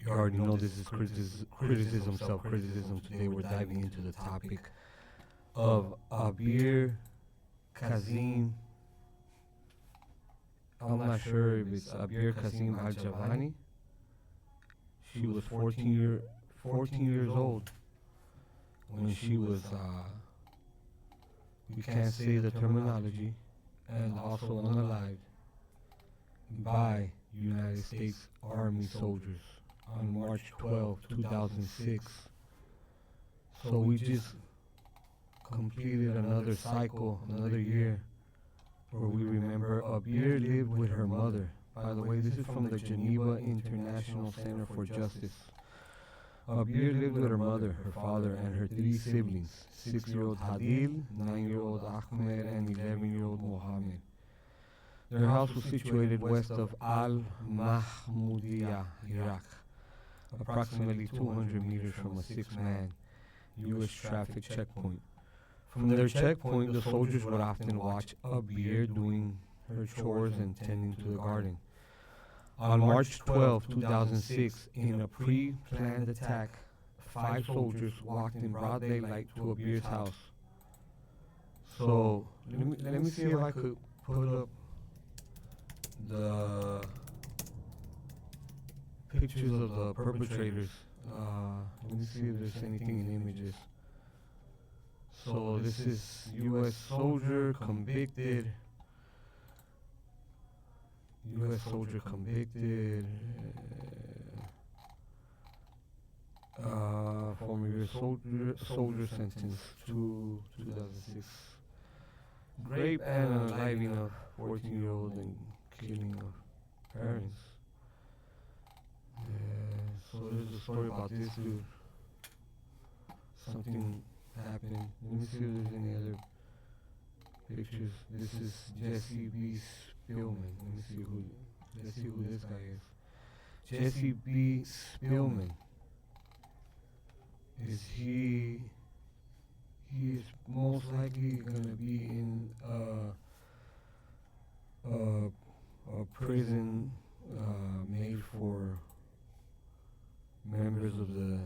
You already know this is criticism, self-criticism. Today we're diving into the topic of Abeer, Qassim. I'm not sure if it's Abeer Qassim al-Javani. She was 14 years old when she was, we can't say the terminology, and also unalived by United States Army soldiers on March 12, 2006. So we just completed another cycle, another year, where we remember Abeer lived with her mother. By the way, this is from the Geneva International Center for Justice. Abeer lived with her mother, her father, and her three siblings, 6-year-old Hadil, 9-year-old Ahmed, and 11-year-old Mohammed. Their house was situated west of Al-Mahmoudiyah, Iraq, approximately 200 meters from a 6-man U.S. traffic checkpoint. From their checkpoint, the soldiers would often watch Abeer doing her chores and tending to the garden. On March 12, 2006, in a pre-planned attack, 5 soldiers walked in broad daylight to Abeer's house. So, let me see if I could put up the pictures of the perpetrators. Let me see if there's anything in images. So this is U.S. soldier convicted. U.S. soldier convicted. Former U.S. soldier sentenced to 2006. Rape and unaliving of 14-year-old and killing of parents. So there's a story about this dude. Something happened. Let me see if there's any other pictures. This is Jesse B. Spielman. Let's see who this guy is. Jesse B. Spielman. He is most likely gonna be in a prison made for members of the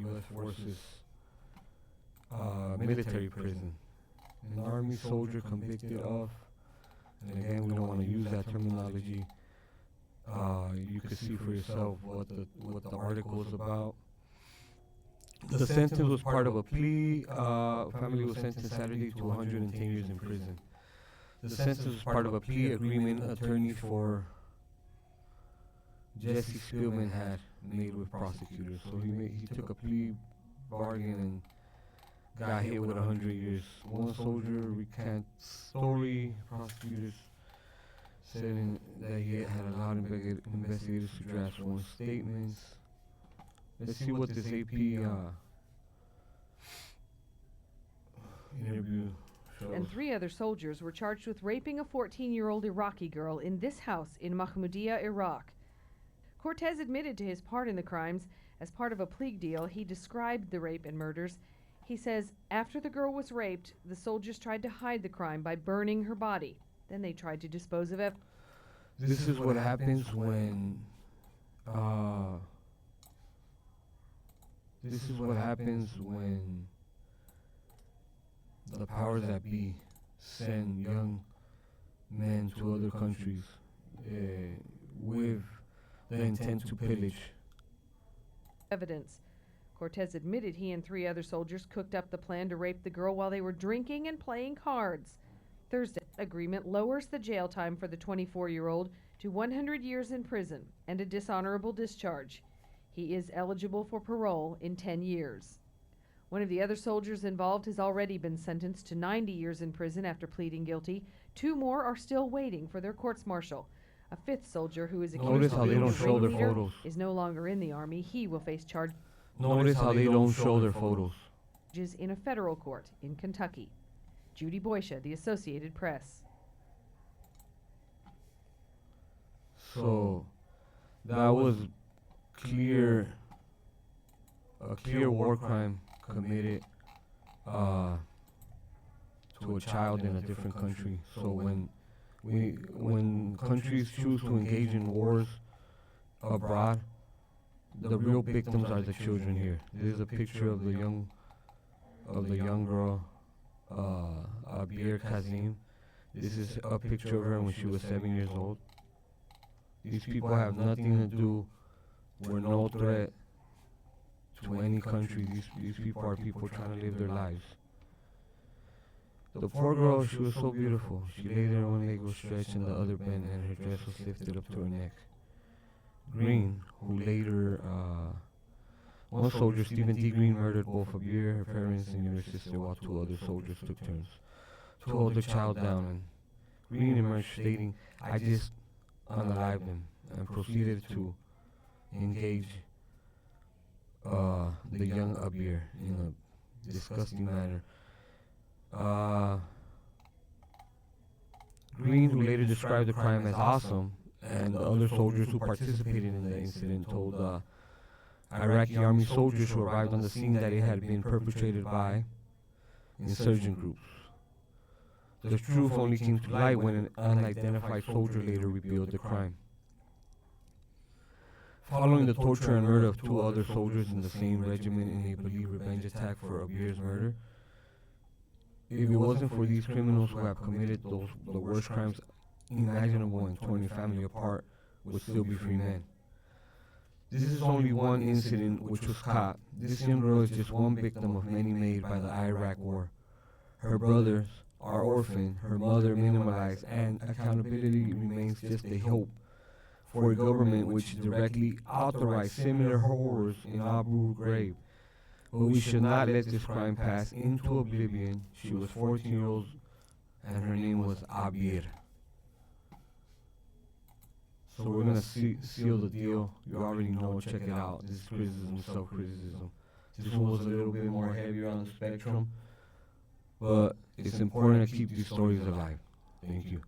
U.S. forces, military prison. An army soldier convicted of, and again, we don't want to use that terminology. You can see for yourself what the article is about. The sentence was part of a plea. Family was sentenced Saturday to 110 years in prison. The sentence was part of a plea agreement attorney for Jesse Spielman had made with prosecutors. So he took a plea bargain and got hit with 100 years. One soldier recant story. Prosecutors said that he had allowed investigators to draft sworn statements. Let's see what this AP interview shows. And 3 other soldiers were charged with raping a 14-year-old Iraqi girl in this house in Mahmoudiyah, Iraq. Cortez admitted to his part in the crimes. As part of a plea deal, he described the rape and murders. He says after the girl was raped, the soldiers tried to hide the crime by burning her body. Then they tried to dispose of evidence. This is what happens when the powers that be send young men to other countries with the intent to pillage. Evidence. Cortez admitted he and 3 other soldiers cooked up the plan to rape the girl while they were drinking and playing cards. Thursday, agreement lowers the jail time for the 24-year-old to 100 years in prison and a dishonorable discharge. He is eligible for parole in 10 years. One of the other soldiers involved has already been sentenced to 90 years in prison after pleading guilty. 2 more are still waiting for their courts-martial. A 5th soldier who is accused of being a rape leader is no longer in the Army. He will face charges. Notice how they don't show their photos. In a federal court in Kentucky. Judy Boysha, The Associated Press. So that was a clear war crime committed to a child in a different country. So when countries choose to engage in wars abroad, the real victims are the children here. This is a picture of the young girl, Abeer Qassim. This is a picture of her when she was 7 years old. These people have nothing to do. We're no threat to any country. These people are people trying to live their lives. The poor girl, she was so beautiful. She lay there, one leg was stretched and the other bent, and her dress was lifted up to her neck. Green, who later, one soldier, Stephen D. Green, murdered both Abeer, her parents, and her sister, while two other soldiers took turns to hold the child down. And Green emerged stating, "I just unalived him," and proceeded to engage the young Abeer in a disgusting manner. Green, who later described the crime as awesome, and the other soldiers who participated in the incident told Iraqi army soldiers who arrived on the scene that it had been perpetrated by insurgent groups. The truth only came to light when an unidentified soldier later revealed the crime. Following the torture and murder of two other soldiers in the same regiment in a believed revenge attack for Abeer's murder, if it wasn't for these criminals who have committed the worst crimes imaginable and torn a family apart, would still be free men. This is only one incident which was caught. This young girl is just one victim of many made by the Iraq War. Her brothers are orphaned, her mother minimalized, and accountability remains just a hope for a government which directly authorized similar horrors in Abu Ghraib. But we should not let this crime pass into oblivion. She was 14 years old and her name was Abeer. So we're going to seal the deal. You already know, check it out. This is criticism, self-criticism. This one was a little bit more heavier on the spectrum, but it's important to keep these stories alive. Thank you.